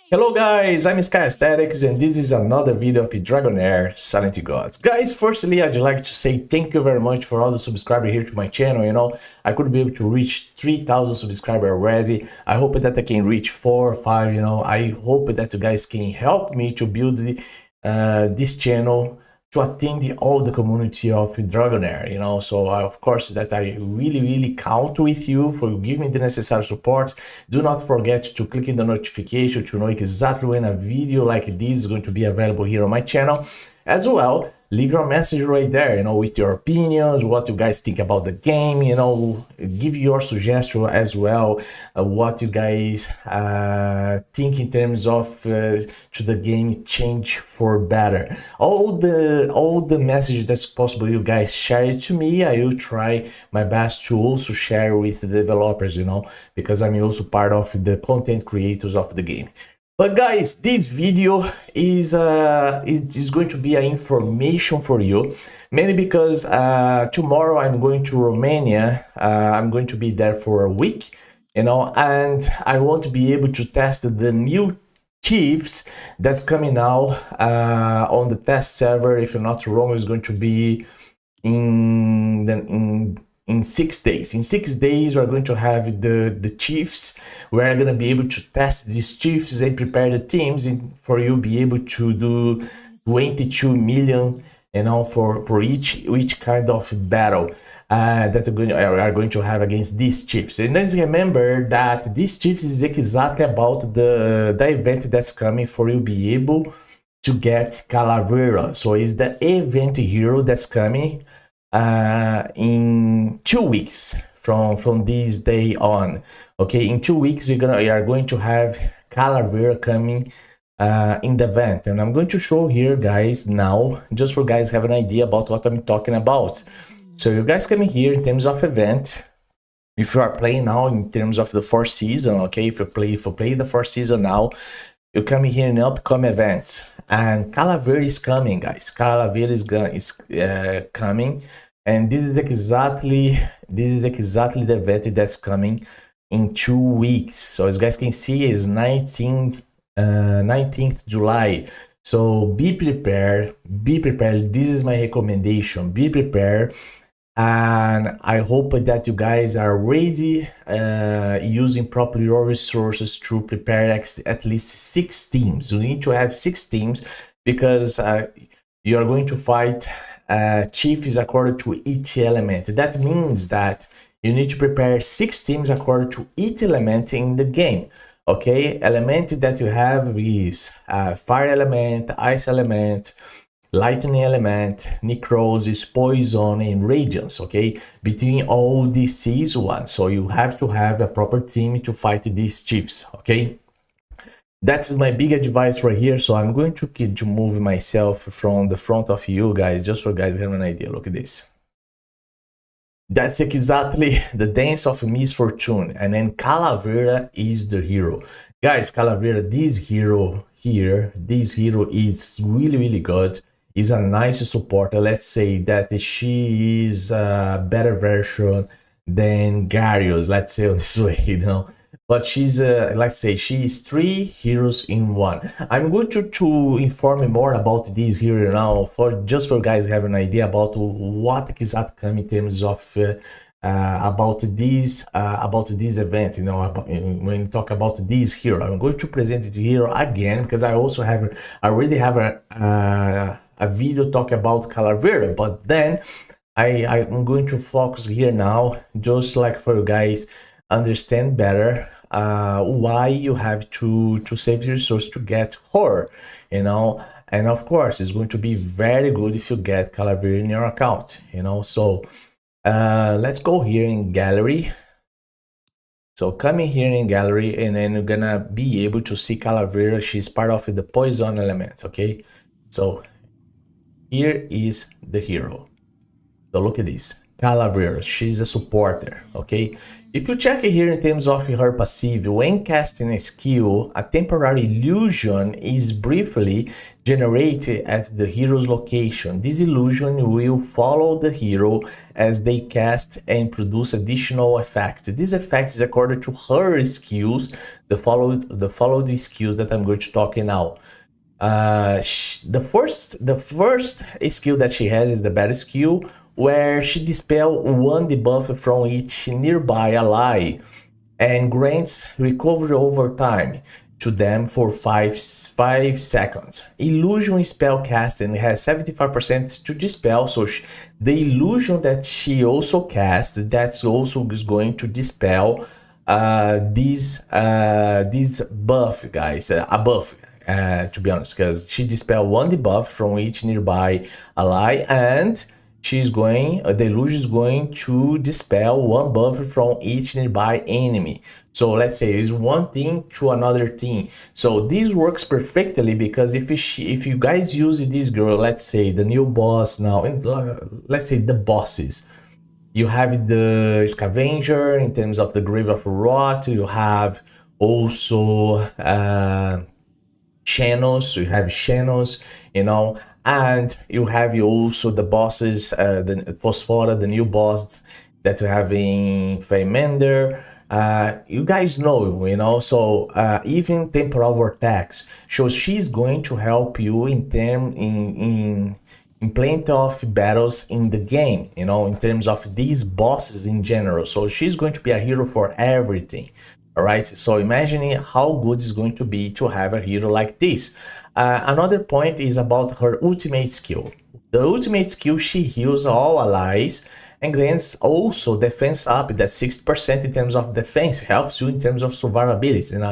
Hello guys, I'm Sky Aesthetics and this is another video of Dragonheir Silent Gods. Guys, firstly I'd like to say thank you very much for all the subscribers here to my channel. I could be able to reach 3,000 subscribers already. I hope that I can reach 4 or 5, I hope that you guys can help me to build this channel to attend all the community of Dragonheir, so of course that I really count with you for giving me the necessary support. Do not forget to click in the notification to know exactly when a video like this is going to be available here on my channel. As well, leave your message right there, with your opinions, what you guys think about the game, give your suggestion as well, what you guys think in terms of to the game change for better. All the messages that's possible, you guys share it to me. I will try my best to also share with the developers, because I'm also part of the content creators of the game. But guys, this video is going to be an information for you, mainly because tomorrow I'm going to Romania. I'm going to be there for a week, and I want to be able to test the new chiefs that's coming now on the test server. If I'm not wrong, it's going to be in 6 days. In 6 days, we're going to have the chiefs. We're going to be able to test these chiefs and prepare the teams for you be able to do 22 million, for each kind of battle that are going to have against these chiefs. And let's remember that these chiefs is exactly about the event that's coming for you be able to get Calavera. So it's the event hero that's coming in 2 weeks from this day on. Okay, in 2 weeks we are going to have Calavera coming in the event, and I'm going to show here guys now, just for guys have an idea about what I'm talking about. So you guys come here in terms of event. If you are playing now in terms of the 4th season, okay, if you play the 4th season now, you come here in upcoming events, and Calavera is coming, guys. Calavera is coming, and this is exactly the event that's coming in 2 weeks. So as you guys can see, is 19th July. So be prepared. This is my recommendation. Be prepared. And I hope that you guys are ready, using properly your resources to prepare at least 6 teams. You need to have 6 teams because you are going to fight chiefs according to each element. That means that you need to prepare 6 teams according to each element in the game. Okay, element that you have is fire element, ice element, lightning element, necrosis, poison, and radiance. Okay, between all these C's one, so you have to have a proper team to fight these chiefs. Okay, that's my big advice right here. So I'm going to move myself from the front of you guys, just for guys to have an idea. Look at this. That's exactly the dance of misfortune, and then Calavera is the hero. Guys, Calavera, this hero here, this hero is really good. Is a nice supporter. Let's say that she is a better version than Garius, let's say this way, but she's let's say she is 3 heroes in 1. I'm going to inform you more about this hero now, just for guys have an idea about what exactly come in terms of about this event. When you talk about this hero, I'm going to present this hero again because I already have a video talk about Calavera, but then I'm going to focus here now, just like for you guys understand better why you have to save the resource to get her, and of course it's going to be very good if you get Calavera in your account, so let's go here in gallery. So coming here in gallery, and then you're gonna be able to see Calavera. She's part of the poison element. Okay, so here is the hero. So look at this. Calavera. She's a supporter, okay? If you check here in terms of her passive, when casting a skill, a temporary illusion is briefly generated at the hero's location. This illusion will follow the hero as they cast and produce additional effects. This effect is according to her skills, the followed skills that I'm going to talk now. The first skill that she has is the battle skill, where she dispels one debuff from each nearby ally and grants recovery over time to them for 5 seconds. Illusion spell casting has 75% to dispel, so the illusion that she also casts, that's also is going to dispel this buff, guys, a buff. To be honest, because she dispelled one debuff from each nearby ally, and she's going, the illusion is going to dispel one buff from each nearby enemy. So let's say it's one thing to another thing. So this works perfectly because if you guys use this girl, let's say the new boss now, let's say the bosses. You have the Scavenger in terms of the Grave of Rot. You have also channels, you have channels, you know, and you have also the bosses, the Phosphora, the new boss that you have in Feymander. You guys know, you know, so even Temporal Vortex. So she's going to help you in plenty of battles in the game, you know, in terms of these bosses in general. So she's going to be a hero for everything. All right, so imagine how good it's going to be to have a hero like this. Another point is about her ultimate skill. The ultimate skill, she heals all allies and grants also defense up, that's 60% in terms of defense, helps you in terms of survivability. And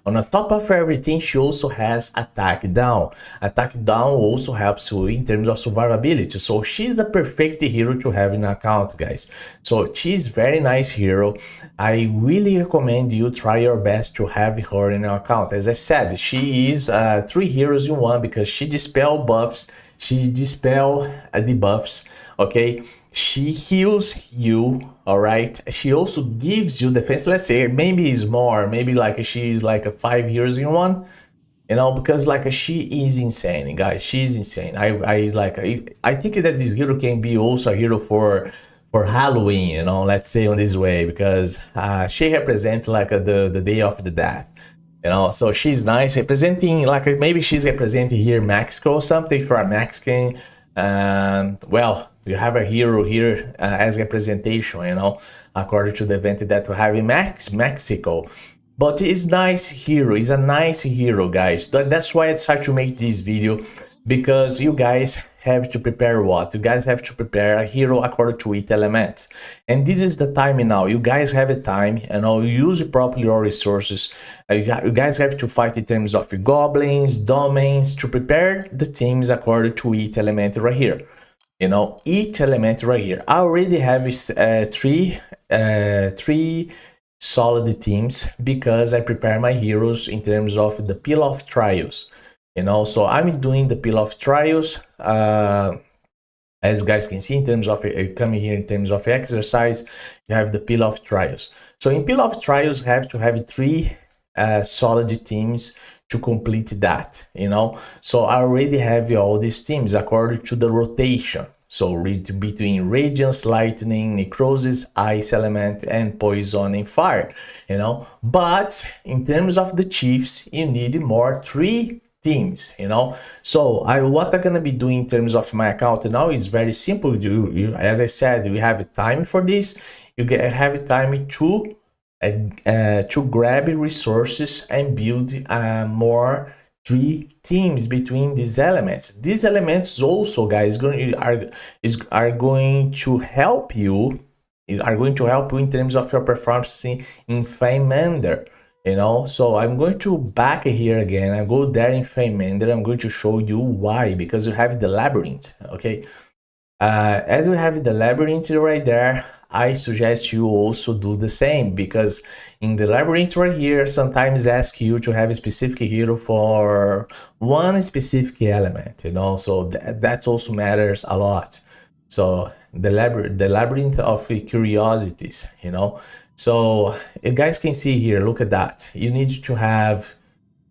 on the top of everything, she also has attack down. Attack down also helps you in terms of survivability. So she's a perfect hero to have in account, guys. So she's very nice hero. I really recommend you try your best to have her in your account. As I said, she is 3 heroes in one because she dispel buffs, she dispel debuffs, okay? She heals you, all right? She also gives you defense. Let's say maybe it's more, maybe like she's like a 5 heroes in one, you know, because like she is insane, guys. She's insane. I think that this hero can be also a hero for Halloween, you know, let's say on this way, because she represents like the day of the death, you know. So she's nice, representing like maybe she's representing here Mexico or something for a Mexican. Well, you have a hero here as representation, you know, according to the event that we have in Mexico. But it's nice hero, it's a nice hero, guys. That's why I decided to make this video, because you guys have to prepare what? You guys have to prepare a hero according to each element. And this is the time now. You guys have a time, you know, use properly your resources. You guys have to fight in terms of goblins, domains, to prepare the teams according to each element right here. You know, each element right here. I already have three solid teams because I prepare my heroes in terms of the Pill of Trials. You know, so I'm doing the Pill of Trials, as you guys can see in terms of coming here in terms of exercise. You have the Pill of Trials. So in Pill of Trials, you have to have 3 solid teams to complete that, you know. So I already have all these teams according to the rotation. So between Radiance, Lightning, Necrosis, Ice Element, and Poison and Fire, you know. But in terms of the Chiefs, you need more 3 teams, you know. So what I'm gonna be doing in terms of my account now is very simple. As I said, we have time for this. You have time to grab resources and build more 3 teams between these elements. These elements also, guys, are going to help you. Are going to help you in terms of your performance in Feymander. You know, so I'm going to back here again. I go there in Feymander. I'm going to show you why, because you have the labyrinth. Okay, as you have the labyrinth right there, I suggest you also do the same, because in the labyrinth right here, sometimes ask you to have a specific hero for one specific element, you know, so that also matters a lot. So the labyrinth of curiosities, you know. So you guys can see here, look at that. You need to have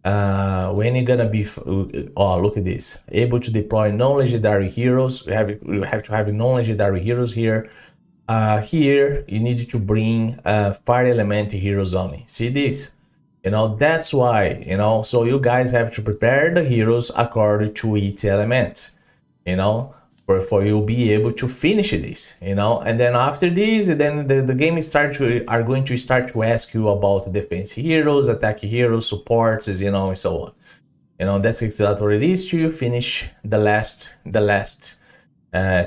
when you're gonna be oh, look at this, able to deploy non-legendary heroes. You have to have non-legendary heroes here. Here you need to bring fire element heroes only. See this, you know, that's why, you know, so you guys have to prepare the heroes according to each element, you know, for you'll be able to finish this, you know. And then after this, then the game are going to start to ask you about defense heroes, attack heroes, supports, you know, and so on. You know, that's exactly what it is to finish the last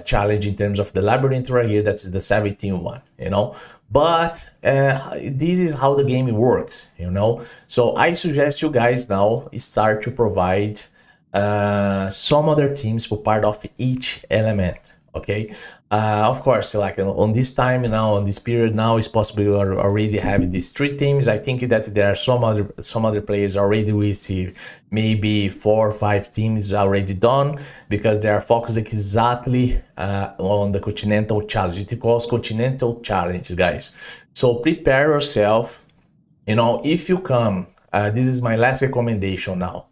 challenge in terms of the labyrinth right here. That's the 17th one, you know. But this is how the game works, you know. So I suggest you guys now start to provide some other teams for part of each element. Okay, of course, like on this time now, on this period now, it's possible you are already having these 3 teams. I think that there are some other players already. We see maybe 4 or 5 teams already done, because they are focused exactly on the Continental Challenge. It calls Continental Challenge, guys. So prepare yourself. You know, if you come, this is my last recommendation now.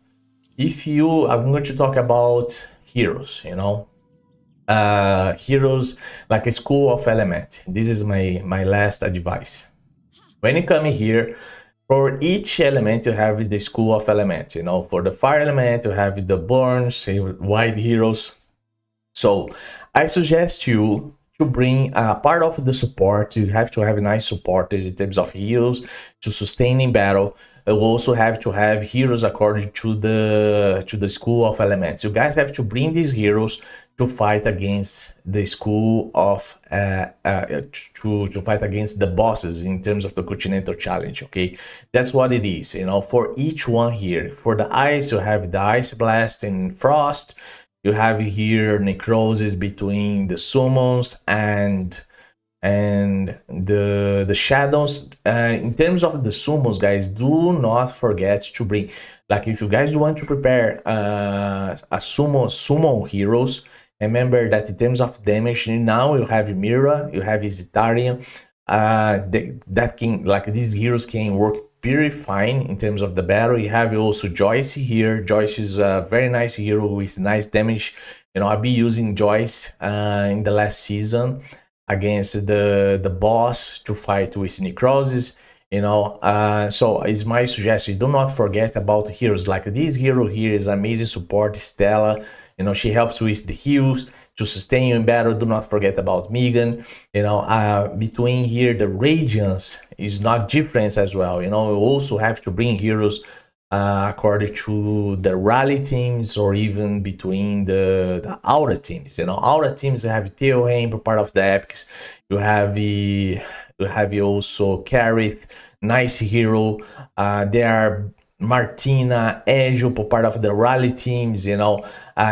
I'm going to talk about heroes, you know, heroes like a school of element. This is my last advice. When you come here, for each element you have the school of element, you know. For the fire element you have the burns, white heroes. So I suggest you to bring part of the support. You have to have nice supporters in terms of heroes to sustain in battle. You also have to have heroes according to the school of elements. You guys have to bring these heroes to fight against the school of to fight against the bosses in terms of the Continental Challenge. Okay, that's what it is, you know. For each one here, for the ice you have the ice blast and frost. You have here necrosis between the summons and the shadows. In terms of the summons, guys, do not forget to bring, like, if you guys want to prepare a summon heroes, remember that in terms of damage, now you have Mira, you have Isitarian, that can, like, these heroes can work pretty fine in terms of the battle. You have also Joyce here. Joyce is a very nice hero with nice damage. You know, I'll be using Joyce in the last season against the boss to fight with necrosis, you know. So it's my suggestion, do not forget about heroes. Like this hero here is amazing support, Stella, you know, she helps with the heals to sustain you in battle. Do not forget about Megan, you know. Between here the Radiance is not different as well, you know. You also have to bring heroes according to the rally teams, or even between the aura teams, you know. Aura teams, you have Teohain, part of the epics. You have also Karith, nice hero. There are Martina, Ezio, part of the rally teams, you know.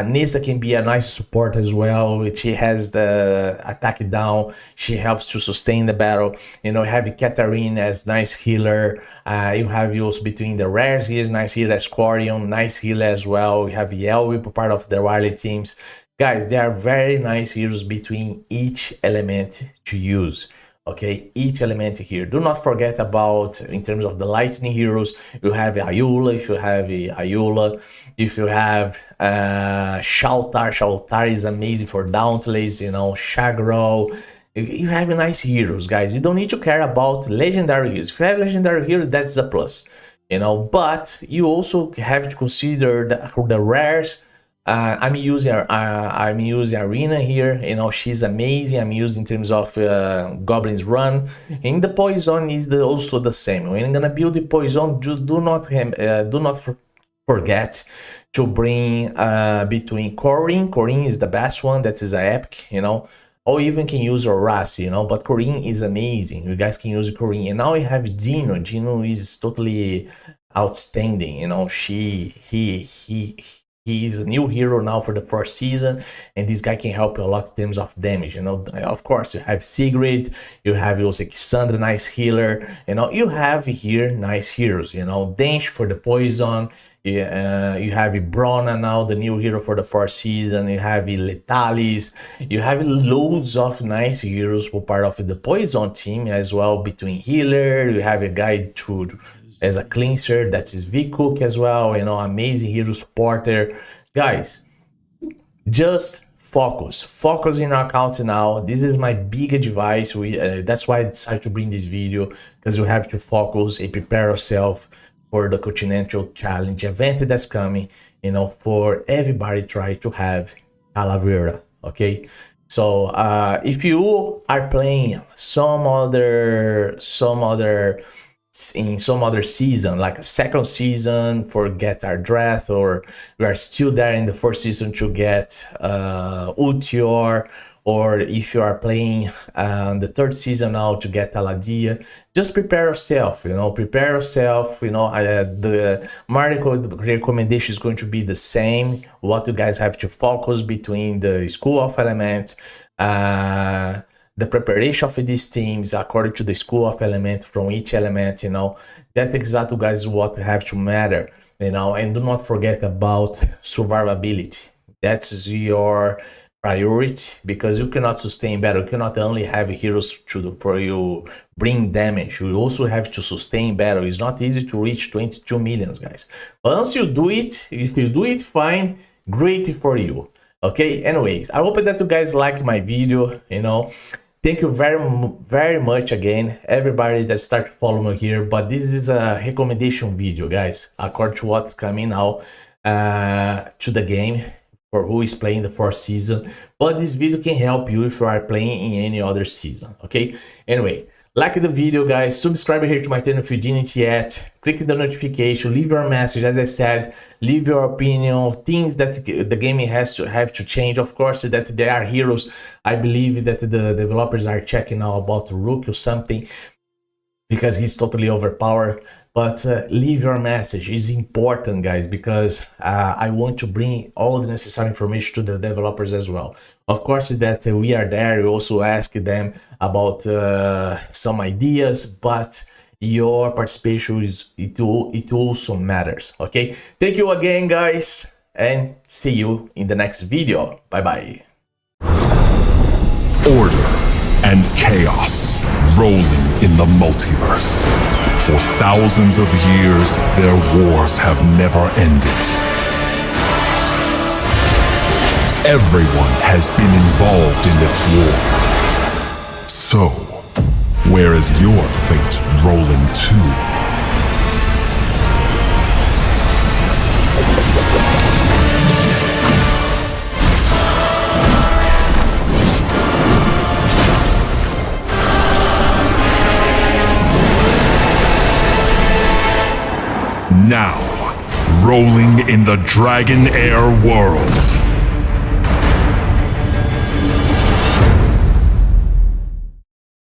Nissa can be a nice support as well. She has the attack down. She helps to sustain the battle. You know, you have Katarina as nice healer. You have also between the rares, he is nice healer. Squarion, nice healer as well. You have Yelwi, part of the rally teams. Guys, there are very nice heroes between each element to use. Okay, each element here. Do not forget about, in terms of the lightning heroes, you have Ayula. If you have Ayula, if you have Shaltar is amazing for Dauntless, you know. Shagro, you have nice heroes, guys. You don't need to care about legendary heroes. If you have legendary heroes, that's a plus, you know. But you also have to consider the rares. I'm using Arena here, you know. She's amazing. I'm using in terms of Goblin's Run. And the poison is also the same. When you're gonna build the poison, just do not forget to bring between Corinne. Corinne is the best one. That is an epic, you know. Or even can use Horace, you know. But Corinne is amazing. You guys can use Corinne. And now we have Dino. Dino is totally outstanding, you know. He's a new hero now for the first season, and this guy can help you a lot in terms of damage. You know, of course, you have Sigrid, you have also Cassandra, nice healer. You know, you have here nice heroes. You know, Dench for the poison. You have Brona now, the new hero for the first season. You have Letalis. You have loads of nice heroes for part of the poison team as well. Between healer, you have a guy to as a cleanser, that is V-Cook as well. You know, amazing hero supporter. Guys, just focus in our account now. This is my big advice. That's why I decided to bring this video, because you have to focus and prepare yourself for the Continental Challenge event that's coming, you know, for everybody try to have Calavera, okay? So if you are playing in some other season, like a second season for Get Our Draft, or you are still there in the first season to get Ultior, or if you are playing the third season now to get Aladia, just prepare yourself, you know, the Marco recommendation is going to be the same. What you guys have to focus between the School of Elements, the preparation of these teams according to the School of Elements from each element, you know, that's exactly, guys, what have to matter, you know. And do not forget about survivability. That's your priority, because you cannot sustain battle. You cannot only have heroes for you bring damage, you also have to sustain battle. It's not easy to reach 22 millions, guys. But once you do it, if you do it fine, great for you. Okay, anyways, I hope that you guys like my video, you know. Thank you very much again, everybody that started following me here. But this is a recommendation video, guys, according to what's coming now to the game, for who is playing the first season. But this video can help you if you are playing in any other season, okay? Anyway, like the video, guys, subscribe here to my channel if you didn't yet, click the notification, leave your message. As I said, leave your opinion, things that the game have to change. Of course, that there are heroes. I believe that the developers are checking now about Rook or something, because he's totally overpowered. But leave your message. It's important, guys, because I want to bring all the necessary information to the developers as well. Of course, that we are there, we also ask them about some ideas, but your participation it also matters. Okay, thank you again, guys, and see you in the next video. Bye bye. Order and chaos rolling in the multiverse. For thousands of years, their wars have never ended. Everyone has been involved in this war. So, where is your fate rolling to? Now, rolling in the Dragonheir world.